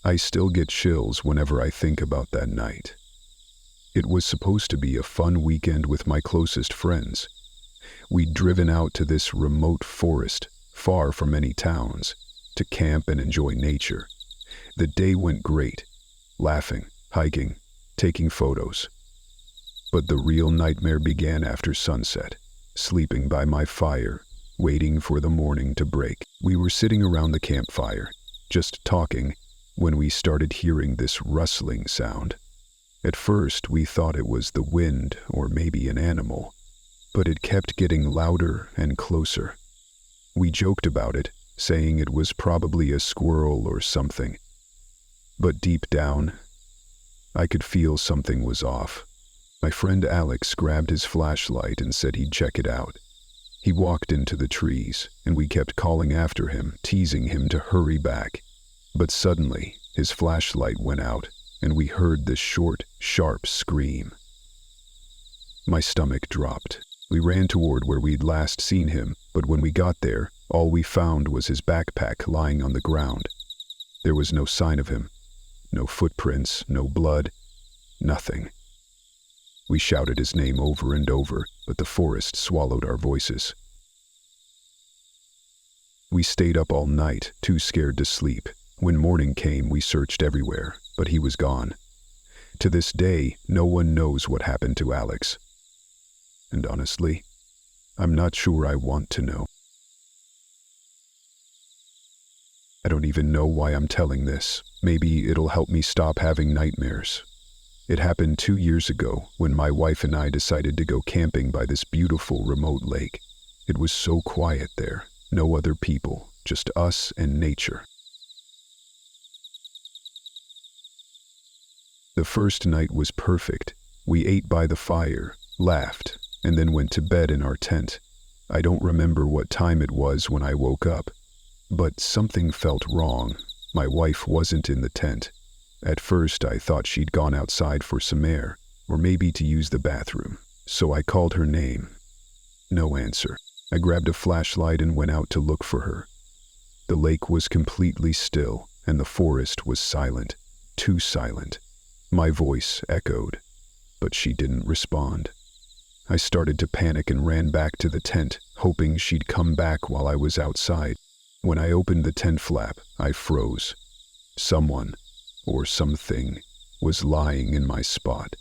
I still get chills whenever I think about that night. It was supposed to be a fun weekend with my closest friends. We'd driven out to this remote forest, far from any towns, to camp and enjoy nature. The day went great, laughing, hiking, taking photos. But the real nightmare began after sunset, sleeping by my fire, waiting for the morning to break. We were sitting around the campfire, just talking, when we started hearing this rustling sound. At first, we thought it was the wind or maybe an animal, but it kept getting louder and closer. We joked about it, saying it was probably a squirrel or something. But deep down, I could feel something was off. My friend Alex grabbed his flashlight and said he'd check it out. He walked into the trees, and we kept calling after him, teasing him to hurry back. But suddenly, his flashlight went out, and we heard this short, sharp scream. My stomach dropped. We ran toward where we'd last seen him, but when we got there, all we found was his backpack lying on the ground. There was no sign of him. No footprints, no blood, nothing. We shouted his name over and over, but the forest swallowed our voices. We stayed up all night, too scared to sleep. When morning came, we searched everywhere, but he was gone. To this day, no one knows what happened to Alex. And honestly, I'm not sure I want to know. I don't even know why I'm telling this. Maybe it'll help me stop having nightmares. It happened 2 years ago when my wife and I decided to go camping by this beautiful remote lake. It was so quiet there, no other people, just us and nature. The first night was perfect. We ate by the fire, laughed, and then went to bed in our tent. I don't remember what time it was when I woke up, but something felt wrong. My wife wasn't in the tent. At first, I thought she'd gone outside for some air, or maybe to use the bathroom, so I called her name. No answer. I grabbed a flashlight and went out to look for her. The lake was completely still, and the forest was silent, too silent. My voice echoed, but she didn't respond. I started to panic and ran back to the tent, hoping she'd come back while I was outside. When I opened the tent flap, I froze. Someone, or something, was lying in my spot.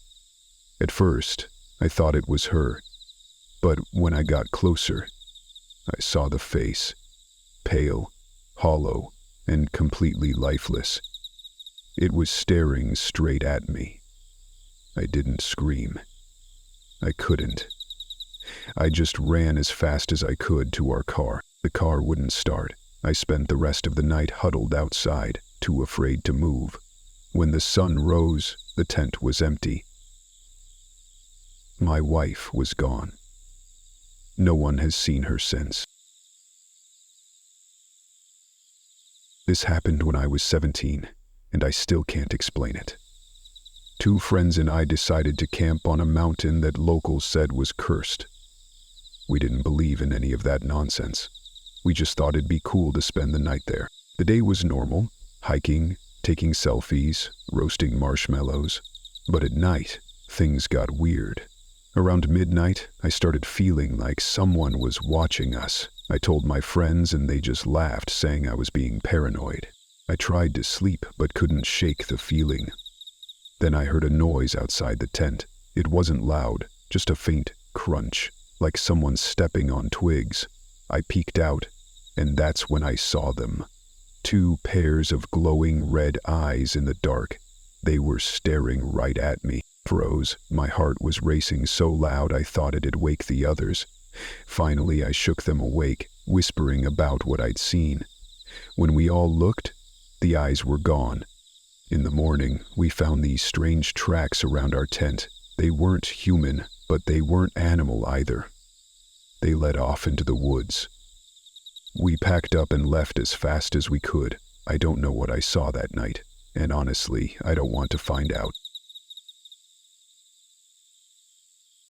At first, I thought it was her, but when I got closer, I saw the face, pale, hollow, and completely lifeless. It was staring straight at me. I didn't scream. I couldn't. I just ran as fast as I could to our car. The car wouldn't start. I spent the rest of the night huddled outside, too afraid to move. When the sun rose, the tent was empty. My wife was gone. No one has seen her since. This happened when I was 17, and I still can't explain it. 2 friends and I decided to camp on a mountain that locals said was cursed. We didn't believe in any of that nonsense. We just thought it'd be cool to spend the night there. The day was normal, hiking, taking selfies, roasting marshmallows. But at night, things got weird. Around midnight, I started feeling like someone was watching us. I told my friends and they just laughed, saying I was being paranoid. I tried to sleep but couldn't shake the feeling. Then I heard a noise outside the tent. It wasn't loud, just a faint crunch, like someone stepping on twigs. I peeked out, and that's when I saw them. 2 pairs of glowing red eyes in the dark. They were staring right at me. Froze. My heart was racing so loud I thought it'd wake the others. Finally, I shook them awake, whispering about what I'd seen. When we all looked, the eyes were gone. In the morning, we found these strange tracks around our tent. They weren't human, but they weren't animal either. They led off into the woods. We packed up and left as fast as we could. I don't know what I saw that night, and honestly, I don't want to find out.